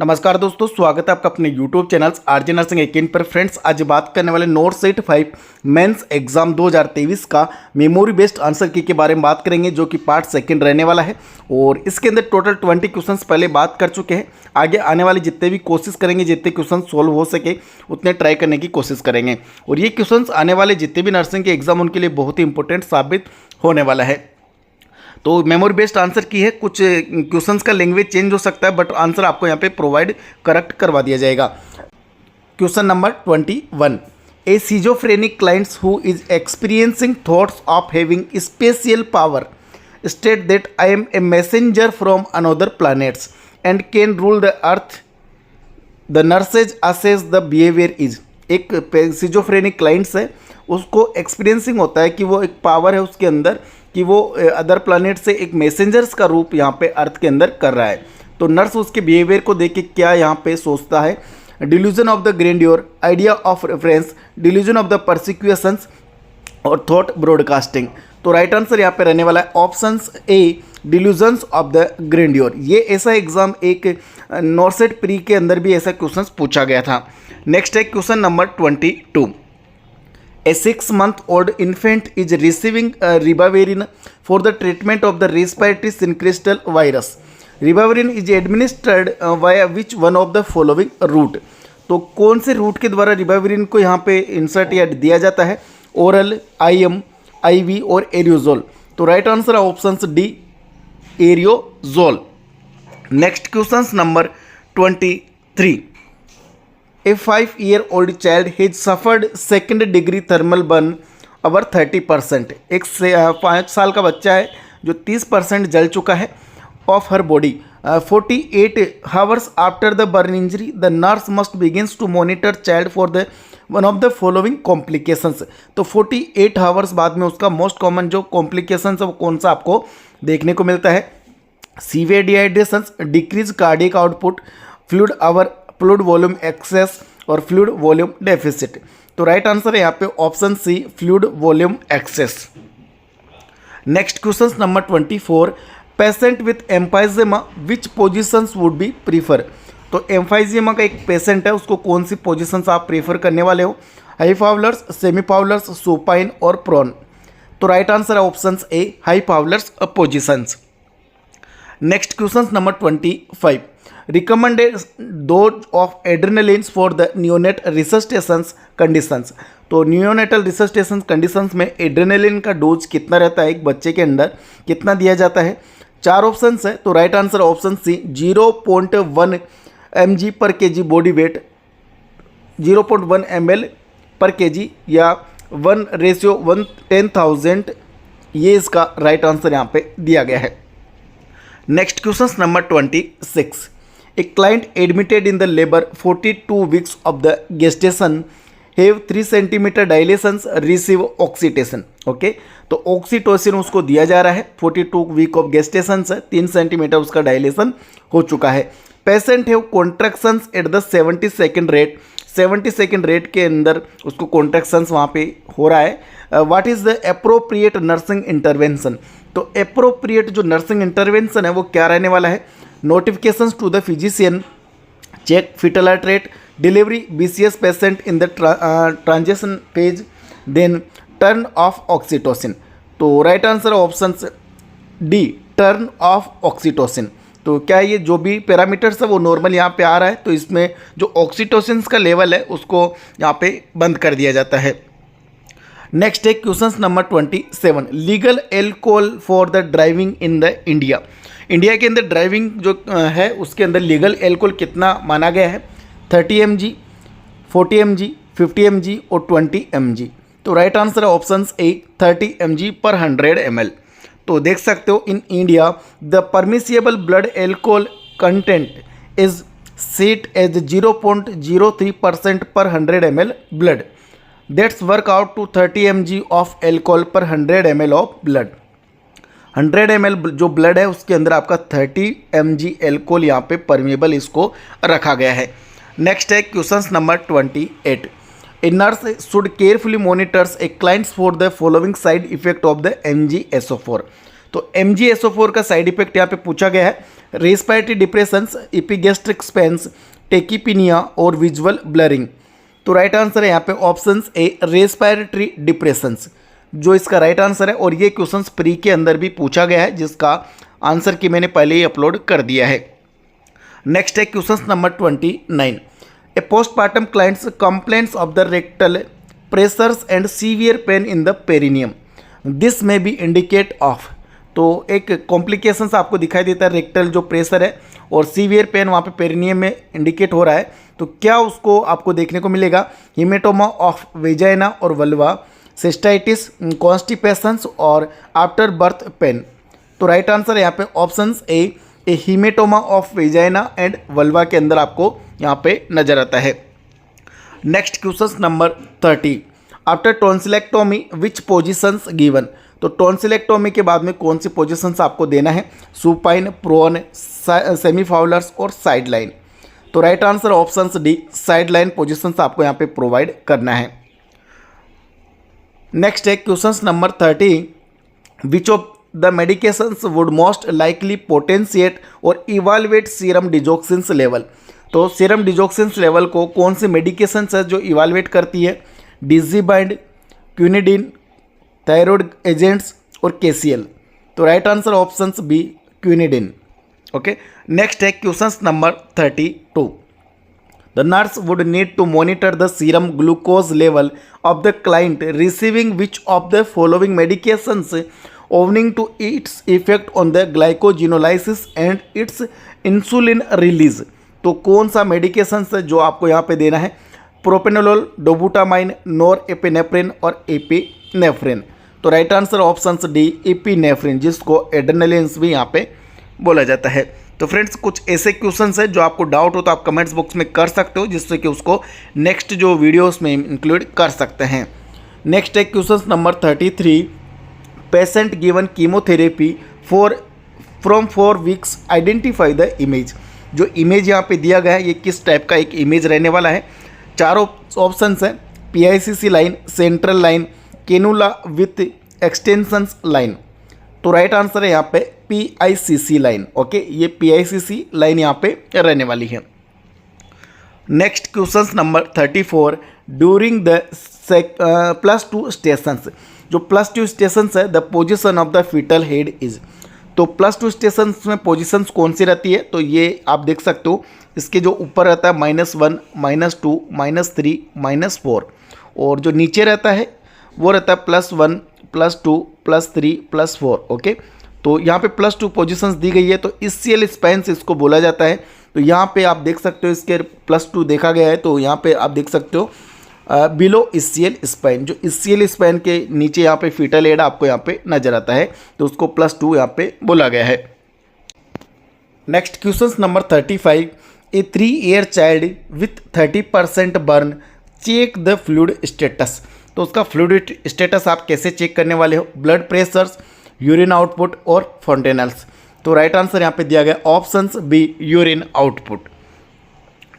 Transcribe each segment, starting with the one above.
नमस्कार दोस्तों, स्वागत है आपका अपने YouTube चैनल आरजे नर्सिंग यकीन पर। फ्रेंड्स, आज बात करने वाले नोट सेट 5 मेंस एग्जाम 2023 का मेमोरी बेस्ड आंसर की के बारे में बात करेंगे, जो कि पार्ट सेकंड रहने वाला है। और इसके अंदर टोटल 20 क्वेश्चंस पहले बात कर चुके हैं। आगे आने वाले जितने भी कोशिश करेंगे, जितने क्वेश्चन सोल्व हो सके उतने ट्राई करने की कोशिश करेंगे। और ये क्वेश्चन आने वाले जितने भी नर्सिंग के एग्जाम उनके लिए बहुत ही इंपॉर्टेंट साबित होने वाला है। तो मेमोरी बेस्ड आंसर की है, कुछ क्वेश्चंस का लैंग्वेज चेंज हो सकता है, बट आंसर आपको यहाँ पे प्रोवाइड करेक्ट करवा दिया जाएगा। Question number 21, a schizophrenic clients who is experiencing thoughts of having special power state that I am a messenger from another planets and can rule the earth. The nurses assess the behaviour is. एक schizophrenic clients है, उसको experiencing होता है कि वो एक power है उसके अंदर कि वो अदर प्लैनेट से एक मैसेंजर्स का रूप यहाँ पे अर्थ के अंदर कर रहा है। तो नर्स उसके बिहेवियर को देख के क्या यहाँ पे सोचता है? Delusion of the grandeur, idea of reference, delusion of the persecutions और थॉट ब्रॉडकास्टिंग। तो राइट आंसर यहाँ पे रहने वाला है options A, delusions of the grandeur. ये ऐसा एग्जाम एक नॉर्सेट प्री के अंदर भी ऐसा क्वेश्चन पूछा गया था। नेक्स्ट है question number 22, A 6-month-old infant is receiving ribavirin for the treatment of the respiratory syncytial virus. Ribavirin is administered via which one of the following route? तो कौन से रूट के द्वारा रिबाविरिन को यहाँ पे इंसर्ट या दिया जाता है? ओरल, IM, IV और एरियोजोल। तो राइट आंसर है option D, aerosol. Next question number 23, A 5-year-old child has suffered second-degree thermal burn over 30%. एक 5 साल का बच्चा है जो 30% जल चुका है of her body. 48 hours after the burn injury, the nurse must begins to monitor child for the one of the following complications. तो 48 hours बाद में उसका मोस्ट कॉमन जो कॉम्प्लिकेशंस है वो कौन सा आपको देखने को मिलता है? Severe dehydration, decrease cardiac output, fluid volume excess और फ्लूइड वॉल्यूम डेफिसिट। तो राइट आंसर है यहाँ पे option C, fluid volume excess. Next question number 24, patient with emphysema which positions would be prefer. तो एम्फाइजेमा का एक पेशेंट है, उसको कौन सी पोजिशंस आप प्रीफर करने वाले हो? High Fowler's, semi Fowler's, supine और प्रोन। तो राइट आंसर है option A, high Fowler's positions. Next question number 25, recommended dose of adrenalines for the neonate resuscitation conditions। तो नियोनेटल रिसस्टेशन कंडीशंस में एड्रेनलिन का डोज कितना रहता है एक बच्चे के अंदर, कितना दिया जाता है? 4 ऑप्शंस है। तो right answer option C, 0.1 mg per kg body weight, 0.1 ml पर kg या 1:10,000, ये इसका राइट आंसर यहाँ पे दिया गया है। Next question number 26, A client admitted in the labor 42 weeks of the gestation have 3 centimeter dilations receive oxytocin। Okay, तो ऑक्सीटोसिन उसको दिया जा रहा है। 42 वीक ऑफ गेस्टेशन है, 3 सेंटीमीटर उसका डायलेशन हो चुका है। Patient have contractions at the 72nd rate, 72nd rate के अंदर उसको कॉन्ट्रैक्शंस वहाँ पे हो रहा है। What is the appropriate nursing intervention. तो अप्रोप्रिएट जो नर्सिंग इंटरवेंशन है वो क्या रहने वाला है? Notifications to the physician, check fetal heart rate, delivery BCS patient in the transition phase, then turn off oxytocin. तो right answer option D, turn off oxytocin. तो क्या ये जो भी पैरामीटर्स है वो नॉर्मल यहाँ पे आ रहा है, तो इसमें जो ऑक्सीटोसिन का लेवल है उसको यहाँ पे बंद कर दिया जाता है। नेक्स्ट है question number 27, legal alcohol for the driving in the India. India के अंदर ड्राइविंग जो है उसके अंदर लीगल एल्कोहल कितना माना गया है? 30 mg, 40 mg, 50 mg और 20 mg। तो राइट आंसर है option A, 30 mg per 100 ml। तो देख सकते हो in India the permissible blood alcohol content is set as 0.03% per 100 ml blood. That's work out to 30 mg of alcohol per 100 ml of blood. 100 ml जो blood है उसके अंदर आपका 30 mg alcohol यहाँ पे परमिएबल इसको रखा गया है। नेक्स्ट है question number 28, a nurse should carefully monitors A clients for the following side effect of the MgSO4। तो MgSO4 का साइड इफेक्ट यहाँ पे पूछा गया है, रेस्पिरेटरी डिप्रेशंस, एपिगैस्ट्रिक स्पेन्स, टेकीपीनिया और विजुअल ब्लरिंग। तो राइट आंसर है यहाँ पे ऑप्शन ए रेस्पिरेटरी डिप्रेशंस, जो इसका राइट आंसर है। और ये क्वेश्चंस प्री के अंदर भी पूछा गया है, जिसका आंसर की मैंने पहले ही अपलोड कर दिया है। नेक्स्ट है question number 29। A postpartum clients complaints of the rectal pressures and severe pain in the perineum, this में बी इंडिकेट ऑफ। तो एक कॉम्प्लिकेशंस आपको दिखाई देता है, रेक्टल जो प्रेशर है और सीवियर पेन वहाँ पे पेरिनियम में इंडिकेट हो रहा है, तो क्या उसको आपको देखने को मिलेगा? हीमेटोमा ऑफ वेजाइना और वल्वा, सिस्टाइटिस, कॉन्स्टिपेशंस और आफ्टर बर्थ पेन। तो राइट आंसर है यहाँ पे option A haematoma of vagina and vulva के अंदर आपको यहाँ पे नजर आता है। Next question number 30। आफ्टर टॉन्सिलेक्टोमी विच पोजिशंस गिवन। तो टॉन्सिलेक्टोमी के बाद में कौन सी पोजिशंस आपको देना है? सुपाइन, प्रोन, सेमीफाउलर्स और साइड लाइन। तो right answer option D side line positions आपको यहाँ पे प्रोवाइड करना है। नेक्स्ट है question number 30। Which of the medications would most likely potentiate or evaluate serum digoxins level. तो सीरम डिजोक्सिन्स लेवल को कौन सी मेडिकेशंस है जो इवालुएट करती है? डिजिबाइंड, क्विनिडिन, थायराइड एजेंट्स और केसीएल। तो right answer option B quinidine. Okay, next है question number 32। The nurse would need to monitor the serum glucose level of the client receiving which of the following medications owning to its effect on the glycogenolysis and its insulin release. तो कौन सा medication है जो आपको यहाँ पे देना है? प्रोपेनोलोल, डोबुटामाइन, नोर एपिनेफ्रिन और एपिनेफ्रिन। तो right answer option D epinephrine, जिसको एड्रेनालिन भी यहाँ पे बोला जाता है। तो फ्रेंड्स, कुछ ऐसे क्वेश्चंस है जो आपको डाउट हो तो आप कमेंट्स बॉक्स में कर सकते हो, जिससे कि उसको नेक्स्ट जो वीडियोस में इंक्लूड कर सकते हैं। नेक्स्ट है question number 33। Patient given chemotherapy from 4 weeks, identify the image. जो इमेज यहाँ पे दिया गया है ये किस टाइप का एक इमेज रहने वाला है? 4 ऑप्शंस हैं, PICC line, central line, cannula with extensions line. तो राइट आंसर है यहाँ पे PICC लाइन। ओके, ये PICC लाइन यहाँ पे रहने वाली है। Next question number 34। During the +2 stations, जो +2 स्टेशंस है, the position of the fetal head is. तो +2 स्टेशंस में पोजीशंस कौन सी रहती है? तो ये आप देख सकते हो, इसके जो ऊपर रहता है -1, -2, -3, -4, और जो नीचे रहता है वो रहता है +1, +2, +3, +4। ओके, तो यहाँ पे +2 पोजीशंस दी गई है, तो इस्कियल स्पैन्स इसको बोला जाता है। तो यहाँ पे आप देख सकते हो इसके +2 देखा गया है, तो यहाँ पे आप देख सकते हो बिलो इस्कियल स्पाइन, जो इस्कियल स्पाइन के नीचे यहाँ पे फीटल हेड आपको यहाँ पे नजर आता है, तो उसको +2 यहाँ पे बोला गया है। Next question number 35। A 3 year child with 30% burn, check the fluid status. तो उसका फ्लूइड स्टेटस आप कैसे चेक करने वाले हो? ब्लड प्रेशर्स, यूरिन आउटपुट और फॉन्टेनल्स। तो राइट आंसर यहाँ पे दिया गया option B urine output.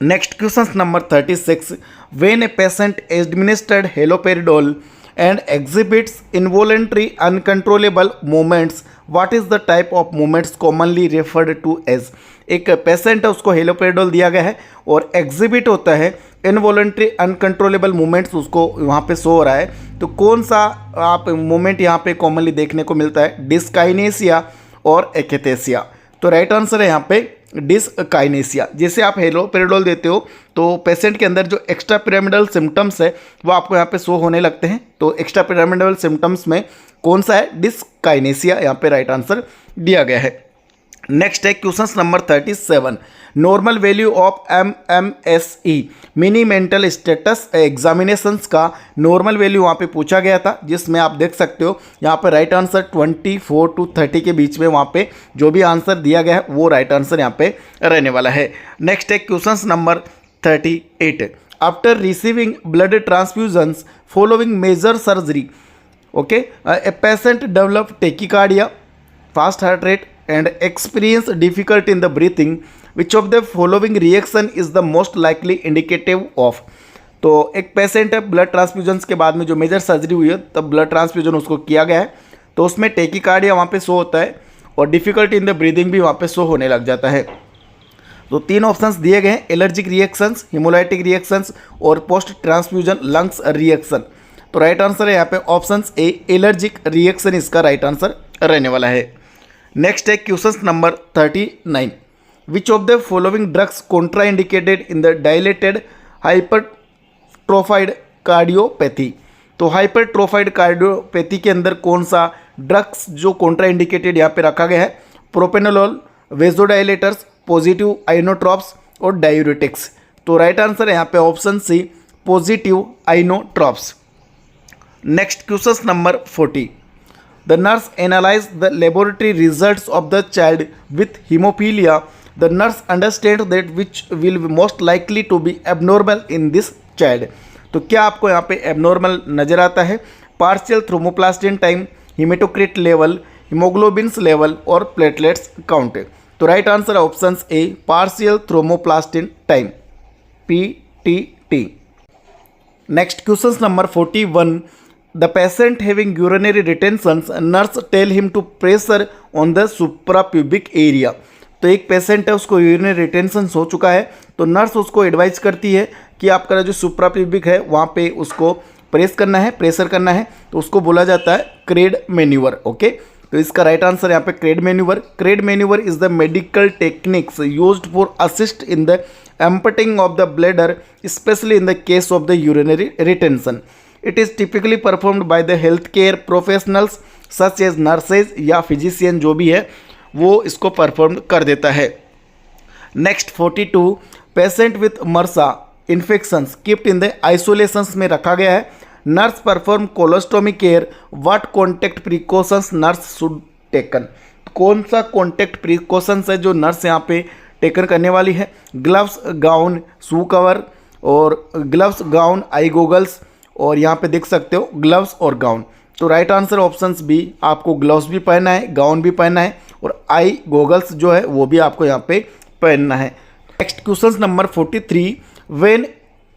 Next question number 36। When a patient administered haloperidol and exhibits involuntary uncontrollable movements, what is the type of movements commonly referred to as. एक patient है, उसको haloperidol दिया गया है और एग्जिबिट होता है इनवॉलेंट्री अनकंट्रोलेबल मूवमेंट्स, उसको वहाँ पे शो हो रहा है। तो कौन सा आप मूवमेंट यहाँ पे कॉमनली देखने को मिलता है? डिस्काइनेसिया और एक्स्थेसिया। तो राइट आंसर है यहाँ पे डिस्काइनेसिया। जैसे आप हेलोपेरिडोल देते हो तो पेशेंट के अंदर जो एक्स्ट्रा पिरामिडल सिम्टम्स है वो आपको यहाँ पे शो होने लगते हैं। तो एक्स्ट्रा पिरामिडल सिम्टम्स में कौन सा है? डिस्काइनेसिया यहाँ पे राइट आंसर दिया गया है। नेक्स्ट है question number 37। Normal value of MMSE mini mental status examinations का नॉर्मल वैल्यू वहाँ पे पूछा गया था, जिसमें आप देख सकते हो यहाँ पे राइट आंसर 24 to 30 के बीच में वहाँ पे जो भी आंसर दिया गया है वो राइट आंसर यहाँ पे रहने वाला है। नेक्स्ट है question number 38। After receiving blood transfusions following major surgery, okay, a patient develop tachycardia, fast heart rate and experience difficulty in the breathing, which of the following reaction is the most likely indicative of। तो एक patient है, blood transfusion के बाद में जो major surgery हुई है तब ब्लड ट्रांसफ्यूजन उसको किया गया है, तो उसमें टेकिकार्डिया वहाँ पे शो होता है और डिफ़िकल्टी इन द ब्रीदिंग भी वहाँ पे शो होने लग जाता है। तो 3 ऑप्शंस दिए गए हैं, एलर्जिक रिएक्शंस, हिमोलाइटिक रिएक्शंस और पोस्ट ट्रांसफ्यूजन लंग्स रिएक्शन। तो राइट आंसर है यहाँ पे ऑप्शन ए, एलर्जिक रिएक्शन इसका राइट आंसर रहने वाला है। नेक्स्ट है question number 39, which of the following drugs contraindicated in the dilated hypertrophied cardiopathy. तो हाइपरट्रोफाइड कार्डियोपैथी के अंदर कौन सा ड्रग्स जो कॉन्ट्राइंडिकेटेड यहाँ पे रखा गया है? प्रोपेनोलोल, वेजोडाइलेटर्स, पॉजिटिव आइनोट्रॉप्स और डायूरेटिक्स। तो राइट आंसर है यहाँ पे option C, positive inotropes. Next question number 40, the nurse analyse the laboratory results of the child with haemophilia, the nurse understand that which will be most likely to be abnormal in this child. तो क्या आपको यहाँ पे abnormal नजर आता है? Partial thromboplastin time, haematocrit level, haemoglobins level और platelets count. तो राइट आंसर है option A, partial thromboplastin time, PTT। Next question number 41, the patient having urinary retentions, nurse tell him to pressure on the suprapubic area. तो एक patient है, उसको urinary retention हो चुका है, तो नर्स उसको एडवाइज करती है कि आपका जो सुप्राप्यूबिक है वहाँ पे उसको प्रेस करना है, प्रेशर करना है। तो उसको बोला जाता है क्रेड मैन्यूवर। ओके, तो इसका राइट आंसर यहाँ पे Crede manoeuvre. Crede manoeuvre is the medical techniques used for assist in the emptying of the bladder, especially in the case of the urinary retention. It is typically performed by the healthcare professionals such as nurses या physician जो भी है वो इसको perform कर देता है। Next 42, patient with MRSA infections keeped in the isolations में रखा गया है। Nurse perform colostomy care, what contact precautions nurse should taken. कौन सा कॉन्टैक्ट प्रिकॉशंस है जो नर्स यहाँ पे टेकन करने वाली है? ग्लव्स, गाउन, शू कवर और ग्लव्स, गाउन, आई गोगल्स, और यहाँ पे देख सकते हो ग्लव्स और गाउन। तो राइट आंसर ऑप्शंस बी, आपको ग्लव्स भी पहनना है, गाउन भी पहनना है और आई गोगल्स जो है वो भी आपको यहाँ पे पहनना है। Next question number 43, when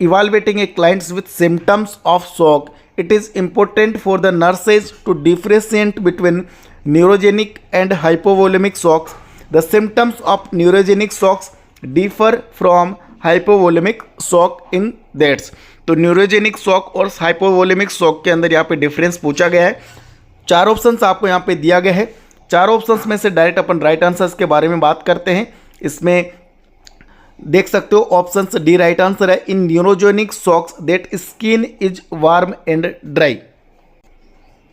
evaluating a clients with symptoms of shock, it is important for the nurses to differentiate between neurogenic and hypovolaemic shocks. The symptoms of neurogenic shocks differ from hypovolemic shock in that। तो neurogenic shock और hypovolemic shock के अंदर यहाँ पे difference पूछा गया है। 4 options आपको यहाँ पे दिया गया है। 4 ऑप्शंस में से डायरेक्ट अपन राइट आंसर्स के बारे में बात करते हैं। इसमें देख सकते हो ऑप्शन डी राइट आंसर है। In neurogenic shocks that skin is warm and dry.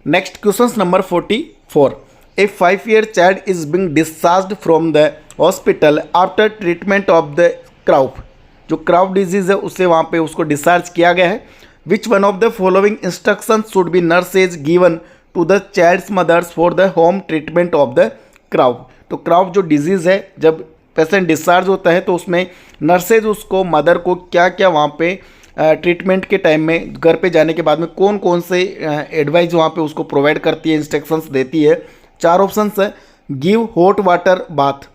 Next question number 44, A 5-year child is being discharged from the hospital after treatment of the क्राउफ। जो क्राउफ डिजीज है उससे वहाँ पे उसको डिस्चार्ज किया गया है। Which one of the following instructions should be nurses given to the child's mothers for the home treatment of the croup. तो क्राउफ जो डिजीज़ है, जब पेशेंट डिस्चार्ज होता है तो उसमें नर्सेज उसको मदर को क्या क्या वहाँ पे ट्रीटमेंट के टाइम में घर पे जाने के बाद में कौन कौन से एडवाइस वहाँ पे उसको प्रोवाइड करती है, इंस्ट्रक्शंस देती है। 4 ऑप्शंस है। Give hot water bath,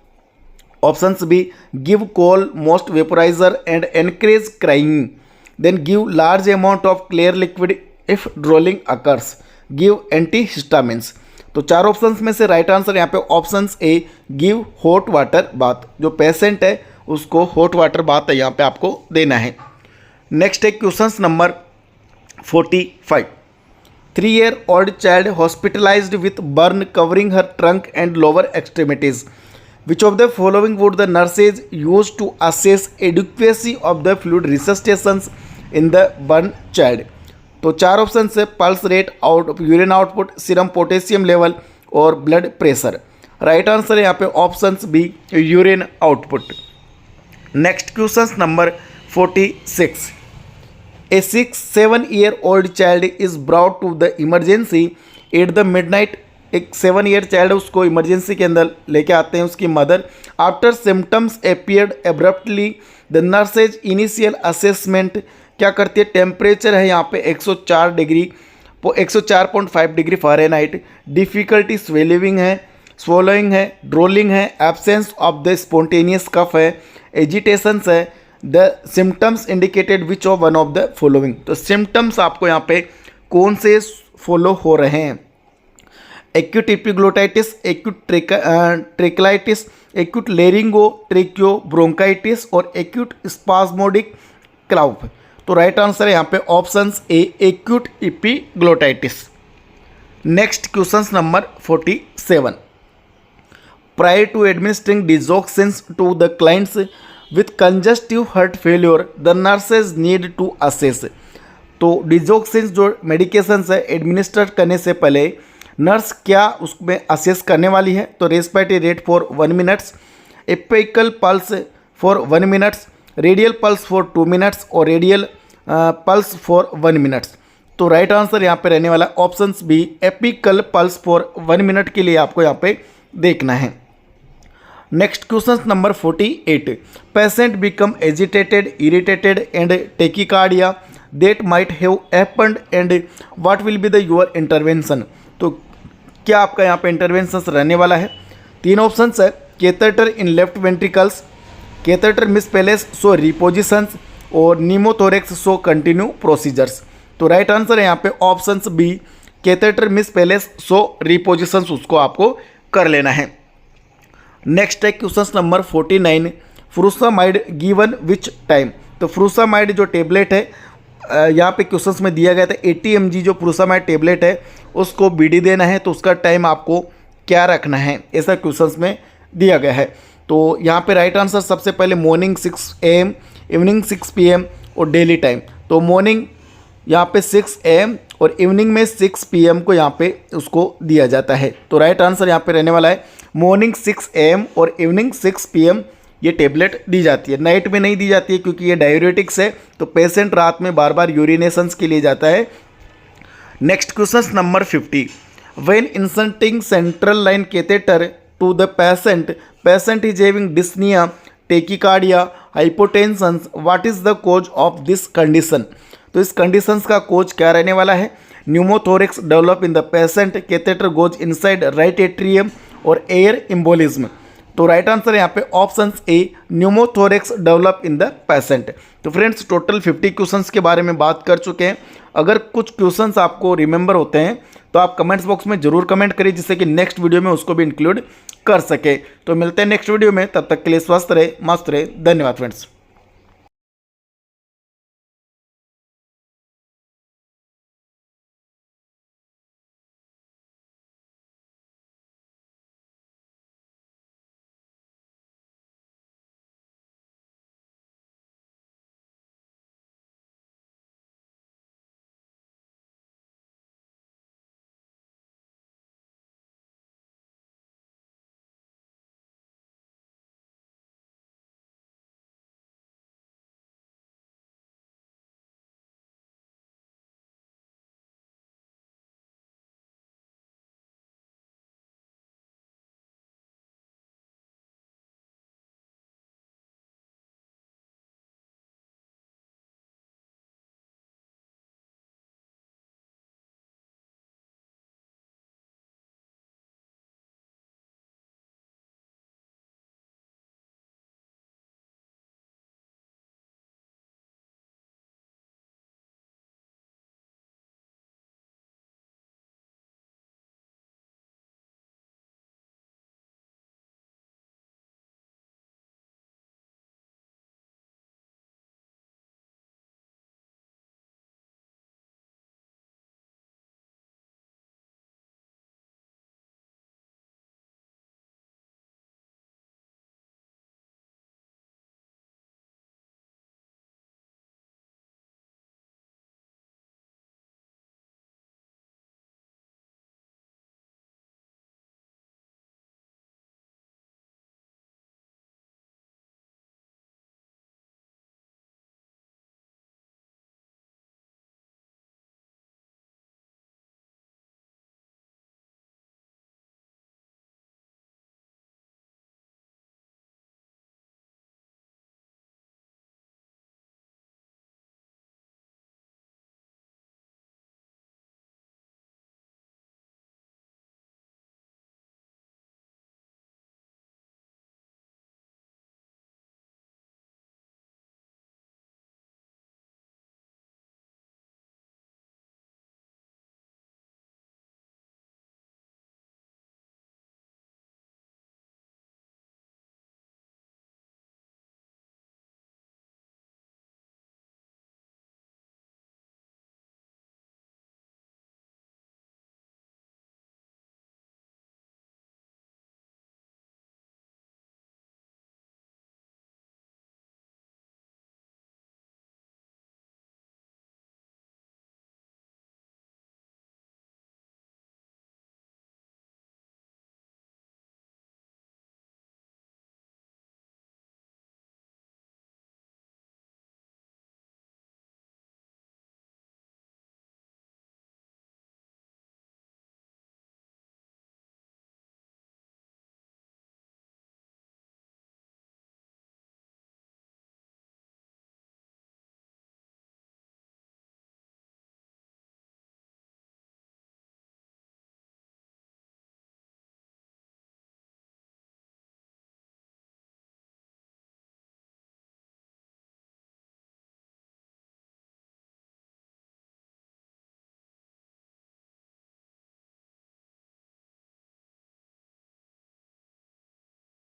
options B give cold mist vaporiser and encourage crying, then give large amount of clear liquid if drooling occurs, give antihistamines. तो 4 ऑप्शंस में से राइट आंसर यहाँ पे options A give hot water bath. जो patient है उसको hot water bath यहाँ पे आपको देना है। नेक्स्ट है question number 45, 3-year-old child hospitalized with burn covering her trunk and lower extremities. Which of the following would the nurses use to assess adequacy of the fluid resuscitations in the burn child? तो 4 option है। Pulse rate, urine output, serum potassium level और blood pressure. Right answer है यहाँ पे option B urine output. Next question number 46, A 6-7-year-old child is brought to the emergency at the midnight। एक 7-year child उसको emergency के अंदर लेके आते हैं उसकी mother. After symptoms appeared abruptly, the nurse's initial assessment क्या करती है? टेम्परेचर है यहाँ पे 104 degree, 104.5 degree Fahrenheit. Difficulty swelling है, स्वोलोइंग है, ड्रोलिंग है, absence of the spontaneous cough है, एजिटेशंस है। The symptoms indicated which of one of the following. तो सिम्टम्स आपको यहाँ पे कौन से फॉलो हो रहे हैं? Acute epiglottitis, acute tracheitis, acute laryngotracheobronchitis और एक्यूट स्पाज्मोडिक क्लाउफ। तो राइट आंसर है यहाँ पे option A, acute epiglottitis. Next question number 47। Prior to administering digoxin to the clients with congestive heart failure, the nurses need to assess। तो digoxin जो medication है administer करने से पहले नर्स क्या उसमें असेस करने वाली है? तो respiratory rate for 1 minutes, apical pulse for 1 minutes, radial pulse for 2 minutes और रेडियल पल्स फॉर 1 मिनट्स। तो राइट आंसर यहाँ पे रहने वाला option B, apical pulse for 1 minute के लिए आपको यहाँ पे देखना है। Next question number 48। Patient become agitated, irritated and tachycardia that might have happened and what will be the your intervention. तो क्या आपका यहाँ पे इंटरवेंशन रहने वाला है? 3 ऑप्शन है, catheter in left ventricles, catheter misplace so repositions और नीमोथोरेक्स सो कंटिन्यू प्रोसीजर्स। तो राइट आंसर है यहाँ पे option B, catheter misplace so repositions, उसको आपको कर लेना है। नेक्स्ट है question number 49। Frusemide given which time. तो फ्रूसामाइड जो टेबलेट है यहाँ पे क्वेश्चन में दिया गया था 80 mg जो फ्रूसामाइड टेबलेट है उसको बीडी देना है, तो उसका टाइम आपको क्या रखना है, ऐसा क्वेश्चन में दिया गया है। तो यहाँ पे राइट आंसर सबसे पहले मॉर्निंग 6 AM, इवनिंग 6 PM और डेली टाइम। तो मॉर्निंग यहाँ पे 6 AM और इवनिंग में 6 PM को यहाँ पे उसको दिया जाता है। तो राइट आंसर यहाँ पे रहने वाला है मॉर्निंग 6 AM और इवनिंग 6 PM ये टेबलेट दी जाती है। नाइट में नहीं दी जाती है क्योंकि ये डायूरेटिक्स है, तो पेशेंट रात में बार बार यूरिनेशंस के लिए जाता है। Next question number 50। When inserting central line catheter to the patient is having dyspnoea, tachycardia, hypotension, what is the cause of this condition. तो इस कंडीशंस का कोज क्या रहने वाला है? Pneumothorax develop in the patient, catheter goes inside right atrium और air embolism. तो right answer है यहाँ पे option A, pneumothorax develop in the patient. तो फ्रेंड्स टोटल 50 क्वेश्चंस के बारे में बात कर चुके हैं। अगर कुछ क्वेश्चंस आपको रिमेंबर होते हैं तो आप कमेंट्स बॉक्स में जरूर कमेंट करिए, जिससे कि नेक्स्ट वीडियो में उसको भी इंक्लूड कर सके। तो मिलते हैं नेक्स्ट वीडियो में, तब तक के लिए स्वस्थ रहे, मस्त रहे। धन्यवाद फ्रेंड्स।